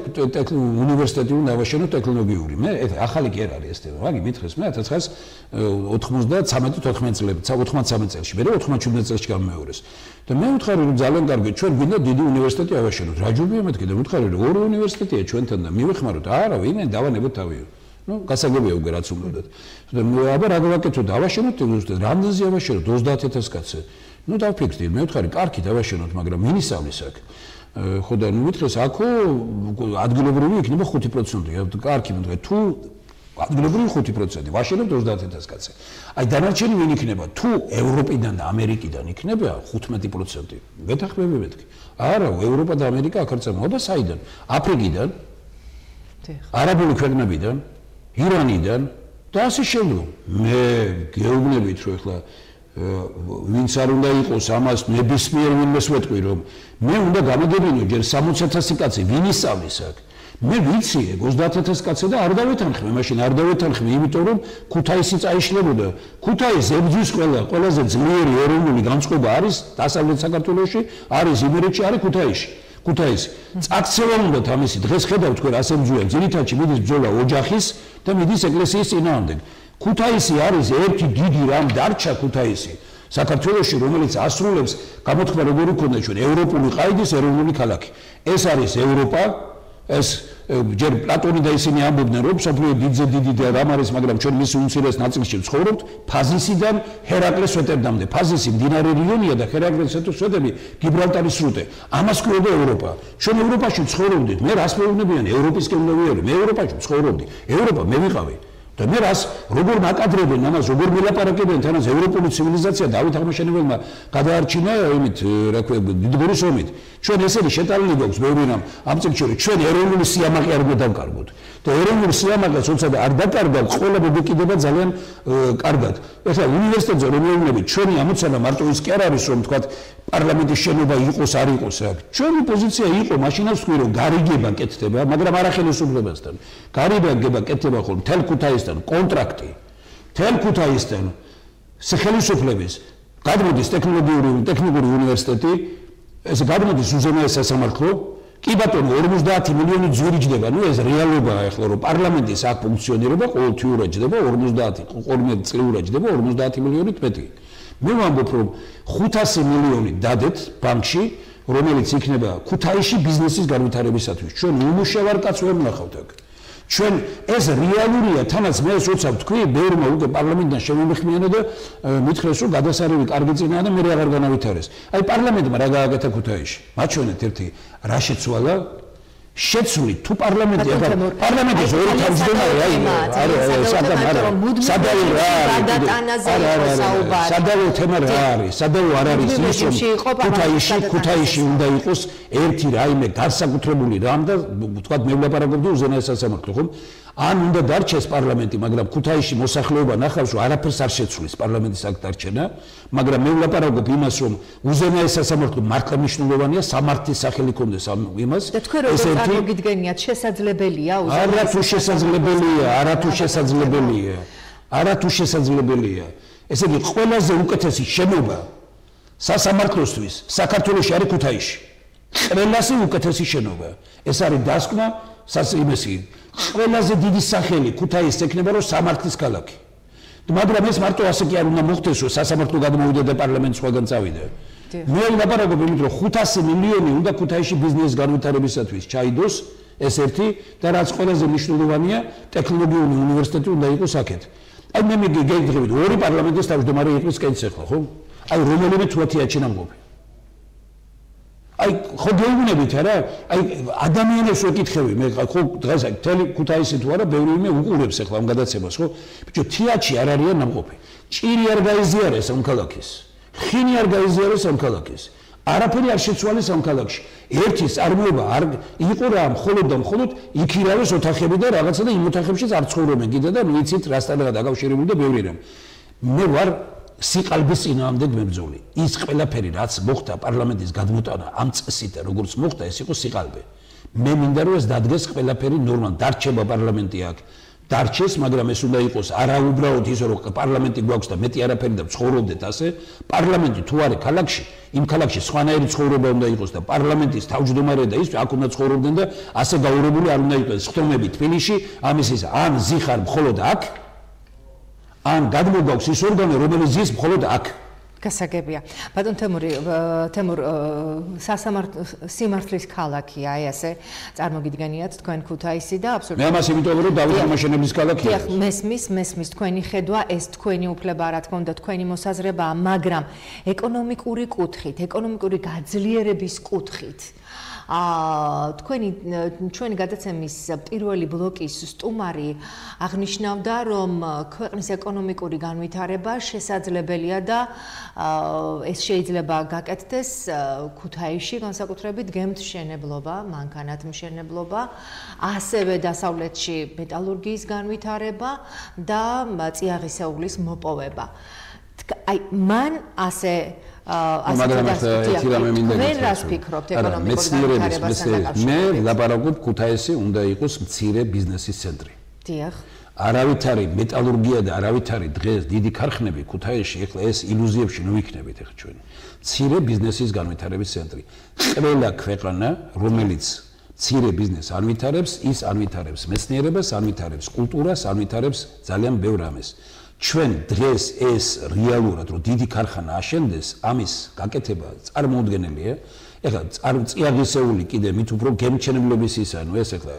უნივერსიტეტი უნდა ავაშენო ტექნოლოგიური. მე ახალი კი არ არის ეს თემა, მაგი მითხრეს, მე 1993-14 წელს, მე 97 წელს გამეორეს. და მე ვთხარი, რომ ძალიან კარგი, ჩვენ გინდა დიდი უნივერსიტეტი ავაშენოთ. რა ჯობია მეთქი და ვთხარი, რომ ორი უნივერსიტეტია ჩვენთან და მივეხმაროთ. არა, ვინმე დავანებოთ თავიო. Ну, გასაგებია უკვე რაც უნდათ. და მე აბა რა გავაკეთოთ, ავაშენოთ უნივერსიტეტი, რამდენზე ავაშენოთ 30000 კაცზე. Ну, დავფიქრდი, მე ვთხარი, კარგი დავაშენოთ, მაგრამ მინისავლის აქ. ხო და ნუ მითხრეს, აქო ადგილობრივი იქნება 5%. კარგი, მე თუ ადგილობრივი 5%, ვაშენებთ 30000 კაცზე. აი დანარჩენი ვინ იქნება? თუ ევროპიდან და ამერიკიდან იქნება 15%. გეთახმები მეთქი. არა, ევროპა და ამერიკა აქ არ წამოვა, საიდან? აფრიკიდან, არაბული ქვეყნებიდან, ირანიდან და ასე შემდგომ. მე გეუბნებით, რომ ეხლა ვინც არ უნდა იყოს ამას ნებისმიერ ვინმეს ვეტყვი, რომ მე უნდა გამოგებინო ჯერ 60000 კაცი ვინ ისწავლის აქ. მე ვიცი 30000 კაცი და არ დავეთანხმე, მაშინ არ დავეთანხმე, იმიტომ რომ ქუთაისი წაიშლებოდა. ქუთაისი ებძვის ყველაზე ძლიერი ეროვნული განწყობა არის დასავლეთ საქართველოში, არის იმერეთში, არის ქუთაისში. ქუთაისი. წაქცევა უნდათ ამისი. დღეს ხედავთ თქვენ ასე ბრძოლა, ძირითადში მიდის ბრძოლა ოჯახის და მიდის ეკლესიის წინააღმდეგ. ქუთაისი არის ერთი დიდი რამ დარჩა ქუთაისი. საქართველოში, რომელიც ასრულებს გამოთქმა როგორ იქონდა ჩვენ ევროპული ყაიდის ეროვნული ქალაქი. ეს არის ევროპა, ეს ჯერ პლატონი და ისინი ამბობდნენ, რომ სოფლიო დიდზე დიდი და რამ არის, მაგრამ ჩვენ მის უმცირეს ნაწილში ვცხოვრობთ, ფაზისიდან ჰერაკლეს სვეტებამდე. ფაზისი მდინარე რიონია და ჰერაკლეს სვეტები გიბრალტარის სრუტე. ამას კვირდა ევროპა. ჩვენ ევროპაში ვცხოვრობდით. მე რას მეუბნებიან, ევროპისკენ მოვიარე. მე ევროპაში ვცხოვრობდი. ევროპა მე ვიყავი. და მე რას როგორ მაკადრებენ ამას, როგორ მელაპარაკებენ თანაც ევროპული ცივილიზაცია დავით აღმაშენებელმა გადაარჩინა იმით, რა ქვია, დიდგორის ომით. ჩვენ ესენი შეტანილი გვაქვს ბევრი რამ ამ წიგნში, ჩვენ ეროვნული სიამაყე არ გვდავკარგოთ. და ეროვნული სიამაყეს როცა არ დაკარგავთ, ყველა მოგეკიდება ძალიან კარგად. ეხლა უნივერსიტეტზე რომ მეუბნებით, ჩვენი ამოცანა მარტო ის კი არ არის, რომ თქვა პარლამენტის შენობა იყოს, არ იყოს აქ. ჩვენი პოზიცია იყო, მაშინაც ვთქვი, რომ გარიგება კეთდება, მაგრამ არა ხელისუფლებასთან. გარიგება კეთდება ხოლმე მთელ ქუთაისთან კონტრაქტი. მთელ ქუთაისთან ხელისუფლების გადმოდის ტექნიკური უნივერსიტეტი, ეს გადმოდის უზენაეს სასამართლო. კი ბატონო 50 მილიონი ძვირი ჯდება, ნუ ეს რეალობაა ახლა, რომ პარლამენტის აქ ფუნქციონირება ყოველთვიურად ჯდება 50 წლიურად ჯდება 50 მილიონით მეტი. მე ვამბობ, რომ 500 მილიონი დადეთ ბანკში, რომელიც იქნება ქუთაისში ბიზნესის განვითარებისათვის. ჩვენ უმუშევარ კაცს ვერ ვნახავთ აქ. ჩვენ ეს რეალურია, თანაც მე ეს როცა ვთქვი, ბევრმა უკვე პარლამენტიდან შემომიხმიანა და მითხრეს, რომ გადასარევი კარგი წინაა და მე აღარ განავითარეს. აი პარლამენტმა რა გააკეთა ქუთაისში? მაჩვენეთ ერთი რა შეცვალა? შეცვლით თუ პარლამენტი ახლა პარლამენტის ორი თავმჯდომარე სადავო თემა რა არის? სადავო არ არის ის, რომ ქუთაისში უნდა იყოს ერთი რაიმე განსაკუთრებული რამ და თქვა მე ვლაპარაკობდი უზენაეს სასამართლო, ხომ? ან უნდა დარჩეს პარლამენტი, მაგრამ ქუთაისში მოსახლეობა ნახავს, რომ არაფერს არ შეცვლის პარლამენტის აქ დარჩენა, მაგრამ მე ვლაპარაკობ იმას, რომ უზენაეს სასამართლო მართლა მნიშვნელოვანია, სამართლის სახელი ქონდეს ამ იმას. და თქვენ როგორ წარმოგიდგენიათ, შესაძლებელია არათუ შესაძლებელია. ესე იგი ყველაზე უკეთესი შენობა სასამართლოსთვის საქართველოში არის ქუთაისში. ყველაზე უკეთესი შენობა. ეს არის დასკვნა იმისი. ყველაზე დიდი სახელი ქუთაისს ექნება, რომ სამართლის ქალაქი. მაგრამ ეს მარტო ასე კი არ უნდა მოხდეს, რომ სასამართლო გადმოვიდა და პარლამენტი სხვაგან წავიდა. მე ვლაპარაკობ იმით, რომ 500 მილიონი უნდა ქუთაისში ბიზნესის განვითარებისათვის ჩაიდოს, ეს ერთი და რაც ყველაზე მნიშვნელოვანია, ტექნოლოგიური უნივერსიტეტი უნდა იყოს აქეთ. აი მე მიგეგმებით, ორი პარლამენტის თავმჯდომარე იყოს კეთს ახლა, ხო? აი რომელიმე თუათია ჩინამყოფი. აი ხო გეუბნებით არა? აი ადამიანებს ვეკითხები, მე ხო დღეს აი თელი ქუთაისი თუ არა, ბევრი მე უყურებს ახლა ამ გადაცემას, ხო? ბიჭო, თეატრში არ არიან ნამყოფი. ჭირი არ გაიზიარეს ამ ქალაქის. ხინი არ გაიზიარეს ამ ქალაქის. არაფერი არ შეცვალეს ამ ქალაქში. ერთის წარმოება არ იყო რა, მხოლოდ იქირავეს ოთახები და რაღაცა და იმ ოთახებშიც არ ცხოვრობენ კიდე და ნუ იცით რასთანაა დაკავშირებული და ბევრი რამ. მე ვარ სიყალბის წინააღმდეგ მებრძოლი. ის ყველაფერი რაც მოხდა პარლამენტის გადმოტანა ამ წესით და როგორც მოხდა, ეს იყო სიყალბე. მე მინდა რომ ეს დადგეს ყველაფერი ნორმალურად დარჩება პარლამენტი აქ დარჩეს მაგრამ ეს უნდა იყოს არა უბრალოდ ისე რომ პარლამენტი გვაქვს და მეტი არაფერი და ცხოვრობდეთ ასე პარლამენტი თუ არის ქალაქში იმ ქალაქში სხვანაირი ცხოვრება უნდა იყოს და პარლამენტის თავმჯდომარე და ის აქ უნდა ცხოვრობდნენ და ასე გაურებული არ უნდა იყოს ხტომები თბილისში ამის ის ან ზიხარ მხოლოდ აქ ან გადმოგაქვს ის ორგანო რომელიც ზის მხოლოდ აქ გასაგებია. ბატონ თემურ სიმართლის ქალაქია, აი ასე წარმოგიდგენიათ თქვენ ქუთაისი და აბსოლუტურად მე ამას იმიტომ რომ დავით მაშენების ქალაქია. დიახ, მესმის თქვენი ხედვა, ეს თქვენი უფლება რა თქმა უნდა, თქვენი მოსაზრებაა, მაგრამ ეკონომიკური კუთხით, ეკონომიკური გაძლიერების კუთხით ჩვენი გადაცემის პირველი ბლოკის სტუმარი აღნიშნავდა, რომ ქვეყნის ეკონომიკური განვითარება შესაძლებელია და ეს შეიძლება გაკეთდეს ქუთაისში, განსაკუთრებით გემთმშენებლობა, მანქანათმშენებლობა, ასევე დასავლეთში მეტალურგიის განვითარება და წიაღისეულის მოპოვება. აი, მან ასე მაგრამ ერთი რამე მინდა მე რას ფიქრობთ ეკონომიკური განვითარებას მე ლაპარაკობ ქუთაისი უნდა იყოს მცირე ბიზნესის ცენტრი. დიახ. არავით არის მეტალურგია და არავით არის დღეს დიდი ქარხნები ქუთაისში, ეხლა ეს ილუზიებში ნუ იქნებით ეხლა ჩვენ. მცირე ბიზნესის განვითარების ცენტრი. ყველა ქვეყანა, რომელიც მცირე ბიზნესს ანვითარებს, ის ანვითარებს მეცნიერებას, ანვითარებს კულტურას, ანვითარებს ძალიან ბევრ რამეს. ჩვენ დღეს ეს რეალურად რომ დიდი ქარხანა აშენდეს, ამის გაკეთება წარმოუდგენელია. ეხლა წიაღისეული კიდე მით უფრო გემთმშენებლობის ისა, ნუ ეს ეხლა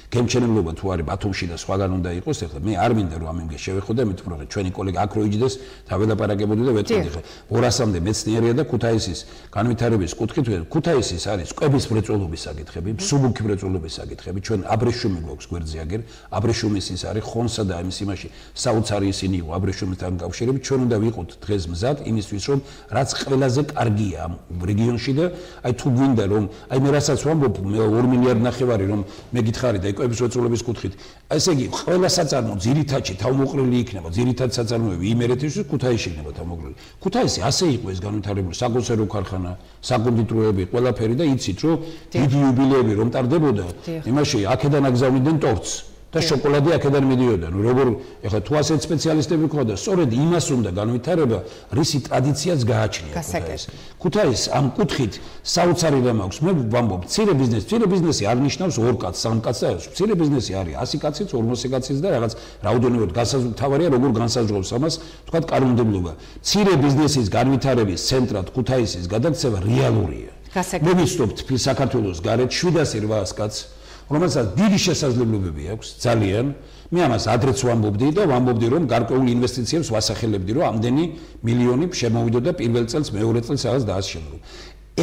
გემთმშენებლობა თუ არის ბათუმში და სხვაგან უნდა იყოს, ეხლა მე არ მინდა რომ ამიმგე შევეხო და მით უფრო ჩვენი კოლეგა აქ რო იჯდეს და ველაპარაკებოდი და ვეთქვი ხე 200-მდე მეცნიერია და ქუთაისის განვითარების კუთხით ქუთაისის არის კვების მრეწველობის საკითხები, მსუბუქი მრეწველობის საკითხები, ჩვენ აბრეშუმი გვაქვს გვერდზე აგერ, აბრეშუმის ის არის ხონსა და ამის იმაში საოცარი ისინი იყო აბრეშუმთან დაკავშირებით, ჩვენ უნდა ვიყოთ დღეს მზად იმისთვის რომ რაც ყველაზე კარგია ამ რეგიონში და აი თუ გვინდა რომ აი მე რასაც ვამბობ 2 მილიარდ ნახევარი რომ მე გითხარი და კვების მრეწველობის კუთხით ესე იგი ყველა საწარმო ძირითადში თავმოყრილი იქნება ძირითად საწარმოები იმერეთში ქუთაისში იქნება თავმოყრილი ქუთაისი ასე იყო ეს განვითარებული საკონსერვო ქარხანა საკონდიტროები ყველაფერი და იცით რომ დიდი იუბილეები რომ ტარდებოდა იმაში აქედან აგზავნიდნენ ტორტს და შოკოლადი აქედან მიდიოდა. ნუ როგორ ეხლა თუ ასეთ სპეციალისტები ყავდა, სწორედ იმას უნდა განვითარება, რისი ტრადიციაც გააჩნია ქუთაისს. ქუთაისს ამ კუთხით საოცარი რამ აქვს. მე ვამბობ, მცირე ბიზნესი არ ნიშნავს 2 კაცს, 3 კაცს და მცირე ბიზნესი არის 100 კაციც, 40 კაციც და რაღაც რაოდენობით განსაზღვრავია, როგორ განსაზღვრავს ამას, თქვა კანონმდებლობა. მცირე ბიზნესის განვითარების ცენტრად ქუთაისის გადაქცევა რეალურია. მე ვიცნობ საქართველოს გარეთ 708 კაცს რომელსაც დიდი შესაძლებლობები აქვს ძალიან მე ამას ადრეც ვამბობდი და ვამბობდი რომ გარკვეულ ინვესტიციებს ვასახელებდი რომ ამდენი მილიონი შემოვიდოდა პირველ წელს მეორე წელს რაღაც დაასრულო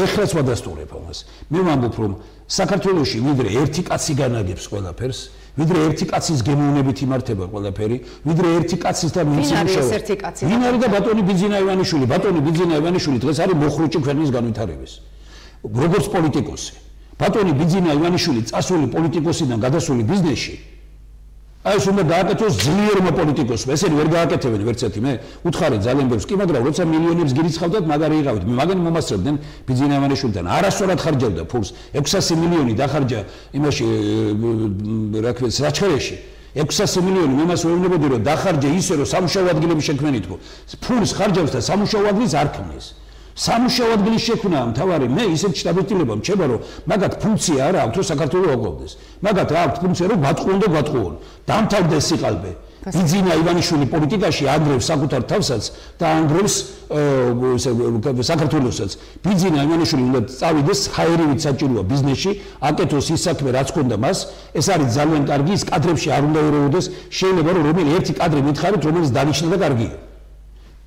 ეხლაც ვადასტურებ ამას მე ვამბობ რომ საქართველოში ვიდრე ერთი კაცი განაგებს ყველაფერს ვიდრე ერთი კაცის გემოვნებით იმართება ყველაფერი ვიდრე ერთი კაცის და ვინ არის და ბატონი ბიძინა ივანიშვილი დღეს არის მოხრუჭი ქვეყნის განვითარების როგორც პოლიტიკოსი ბატონი ბიძინა ივანიშვილი წასული პოლიტიკოსიდან გადასული ბიზნესში აი ეს უნდა გააკეთოს ძლიერმა პოლიტიკოსმა ესენი ვერ გააკეთებენ ვერცერთი მე უთხარი ძალიან ბევრს კი მაგრამ როცა მილიონებს გირიცხავდათ მაგარი იღავით მე მაგანი მომასწრებდნენ ბიძინა ივანიშვილიდან არასწორად ხარჯავდა ფულს 600 მილიონი დახარჯა იმაში რა ქვია საჩხერეში 600 მილიონი მე მას ვეუბნებოდი რომ დახარჯა ისე რომ სამუშაო ადგილები შექმნით ფულს ხარჯავს და სამუშაო ადგილს არ ქმნის სამუშაო ადგილის შექმნა მთავარი მე ისეთ შტაბილობა მჩება რომ მაგათ ფუნქცია არა აქვს რომ საქართველოს აღვდეს მაგათ აქვს ფუნქცია რომ გვატყუონ დამთავრდეს სიყალბე ბიძინა ივანიშვილი პოლიტიკაში ანგრევს საკუთარ თავსაც და ანგრევს საქართველოსაც ბიძინა ივანიშვილი უნდა წავიდეს ჰაერივით საჭიროა ბიზნესში აკეთოს ის საქმე რაც ქონდა მას ეს არის ძალიან კარგი ის კადრებში არ უნდა ერეოდეს შეიძლება რომ რომელი ერთი კადრი მითხარით რომელიც დანიშნა და კარგია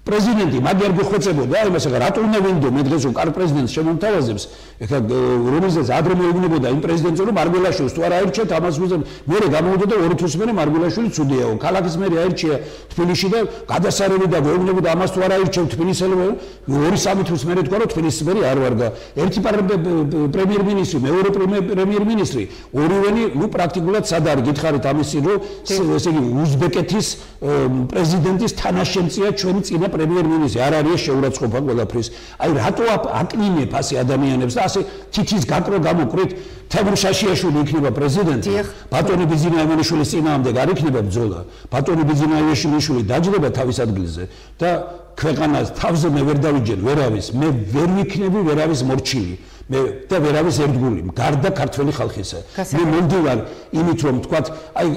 პრეზიდენტი მაგერ გიხვეწებოდა აი მას ახლა რატო უნდა ვინდო მე დღეს რომ კარგ პრეზიდენტს შემომთავაზებს ეხლა რომელსაც ადრე მეუბნებოდა იმ პრეზიდენტს რომ მარგველაშვილს თუ არ აირჩიეთ ამას ვიზამ მე გამოვიდა 2 თვის მერე მარგველაშვილი ცუდიაო ქალაქის მერე აირჩია თბილისში და გადასარევი და მეუბნებოდა ამას თუ არ აირჩევ თბილისელები 2-3 თვის მერე თქვა რომ თბილისის მერე არ ვარგა ერთი პრემიერ-მინისტრი მეორე პრემიერ-მინისტრი ორივენი ნუ პრაქტიკულად სად არის გითხარით ამის წინ რომ ესე იგი უზბეკეთის პრეზიდენტის თანაშემწეა ჩვენი წინა პრემიერ-მინისტრი არ არის შეურაცხყოფა ყველაფრის. აი რატო აკნინებ ასე ადამიანებს და ასე თითის გაკრო გამოყრით თემურ შაშიაშვილი იქნება პრეზიდენტი, ბატონი ბიზნაევაშვილის წინააღმდეგ არ იქნება ბრძოლა. ბატონი ბიზნაევაშვილი დაჯდება თავის ადგილზე და ქვეყანას თავზე მე ვერ დავიჯერ ვერავის, მე ვერ ვიქნები ვერავის მორჩილი. მე და ვერავის ერთგული, გარდა ქართველი ხალხისა. მე მომდივარ იმით რომ თქვათ, აი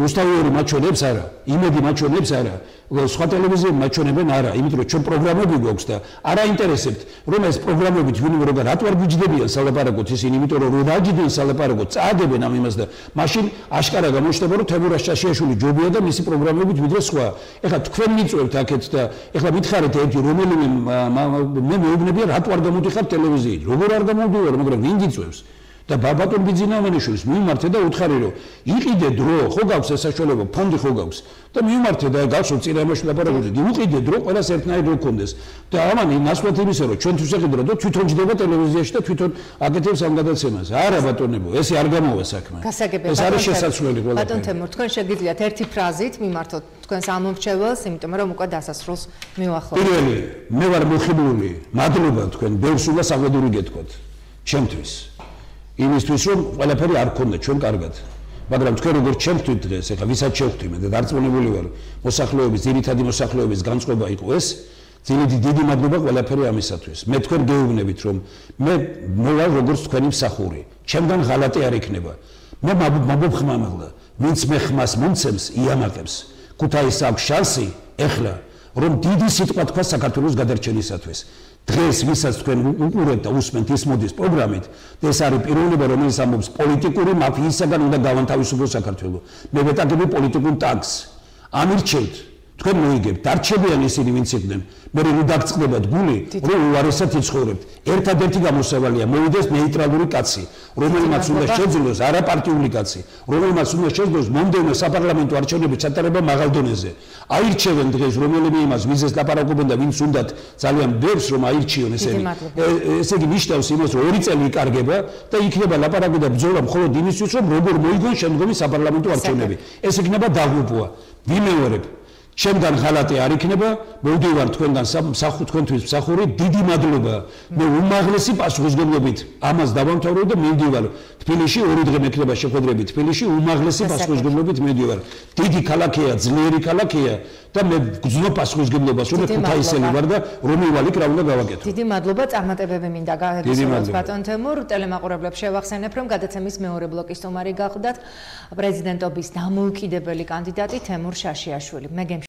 რუსთავიერი მაჩვენებს არა, იმედი მაჩვენებს არა, სხვა ტელევიზიები მაჩვენებენ არა, იმით რომ ჩვენ პროგრამები გვაქვს და არ აინტერესებთ, რომ ეს პროგრამებით ვინმე როგორ რატო არ გიჯდებიან სალაპარაკოთ ისინი, იმიტომ რომ რა აჯდნენ სალაპარაკოთ, წაადებენ ამ იმას და მაშინ აშკარა გამოჩნდება რომ თემურ შაშიაშვილი ჯობია და მისი პროგრამებით ვიდრე სხვა. ეხლა თქვენ მიწვევთ აქეთ და ეხლა მითხარით ერთი რომელიმე მე მეუბნებია რატო არ გამოდიხართ ტელევიზიით. როგორ არ გამოდივარ, მაგრამ ვინ გიწევს? და ბატონ ბიზნაევაშვილის მიმართე და უთხარი რომ იყიდე დრო, ხო გაქვს ეს საშუალება, ფონდი ხო გაქვს და მიმართე და გახსოვთ წინააღმდეგ ლაპარაკობდით, იყიდე დრო ყველას ერთნაირ რო კონდეს. და ამან ნაცვლად იმისა რომ ჩვენთვის ეყიდრო და თვითონ ჯდება ტელევიზიაში და თვითონ აკეთებს ამ გადაცემას. არა ბატონებო, ესე არ გამოვა საქმე. ეს არის შესაძლებელი ყველაფერი. ბატონ თემურ, თქვენ შეგიძლიათ ერთი ფრაზით მიმართოთ თქვენს ამომრჩეველს, იმიტომ რომ უკვე დასასრულს მივახლოვთ. პირველი, მე ვარ მოხიბლული, მადლობა თქვენ, ბევრს უნდა საღვედური გეთქვათ. ჩემთვის იმისთვის რომ ყველაფერი არ ქონდა ჩვენ კარგად მაგრამ თქვენ როგორ ჩემთვის დღეს ეხლა ვისაც შევხვდი მე და დარწმუნებული ვარ მოსახლეობის ძირითადი მოსახლეობის განწყობა იყო ეს დიდი მადლობა ყველაფერი ამისათვის მე თქვენ გეუბნებით რომ მე მოვალ როგორც თქვენი მსახური ჩემგან ღალატი არ იქნება მე მაბობხმამაღლა ვინც მე ხმას მომცემს იამაყებს ქუთაისს აქვს შანსი ეხლა რომ დიდი სიტყვა თქვა საქართველოს გადარჩენისათვის დღეს ვისაც თქვენ უყურებთ და უსმენთ ის მოდის პროგრამით და ეს არის პირველობა რომელიც ამბობს პოლიტიკური მაფიისაგან უნდა გავანთავისუფლოს საქართველო მე ვეტაკები პოლიტიკურ ტაგს ამირჩევთ თქვენ მოიგებთ დარჩებიან ისინი ვინც იყვნენ მე რომ დაგწყდებათ გული რომ უარესად იცხოვრებთ ერთადერთი გამოსავალია მოვიდეს ნეიტრალური კაცი რომელმაც უნდა შეძლოს არაპარტიული კაცი რომელმაც უნდა შეძლოს მომდევნო საპარლამენტო არჩევნების ჩატარება მაღალ დონეზე აირჩევენ დღეს რომელიმე იმას ვიზეს ლაპარაკობენ და ვინც უნდათ ძალიან ბევრს რომ აირჩიონ ესენი ესე იგი ნიშნავს იმას რომ 2 წელი იკარგება და იქნება ლაპარაკი და ბრძოლა მხოლოდ იმისთვის რომ როგორ მოიგონ შემდგომი საპარლამენტო არჩევნები ეს იქნება დაღუპვა ვიმეორებ ჩემგან ღალატი არ იქნება მოვდივარ თქვენგან თქვენთვის მსახური დიდი მადლობა მე უმაღლესი პასუხისმგებლობით ამას დავამთავრებ და მივდივარ თბილისში 2 დღე მექნება შეხვედრები თბილისში უმაღლესი პასუხისმგებლობით მივდივარ დიდი ქალაქია ძლიერი ქალაქია და მე გძნობ პასუხისმგებლობას რომ ქუთაისელი ვარ და რომელი იქ რა უნდა გავაკეთო დიდი მადლობა წარმატებები მინდა გაგისურვოთ ბატონ თემურ ტელემაყურებლებს შევახსენებ რომ გადაცემის მეორე ბლოკის სტუმარი გახლდათ პრეზიდენტობის დამოუკიდებელი კანდიდატი თემურ შაშიაშვილი მე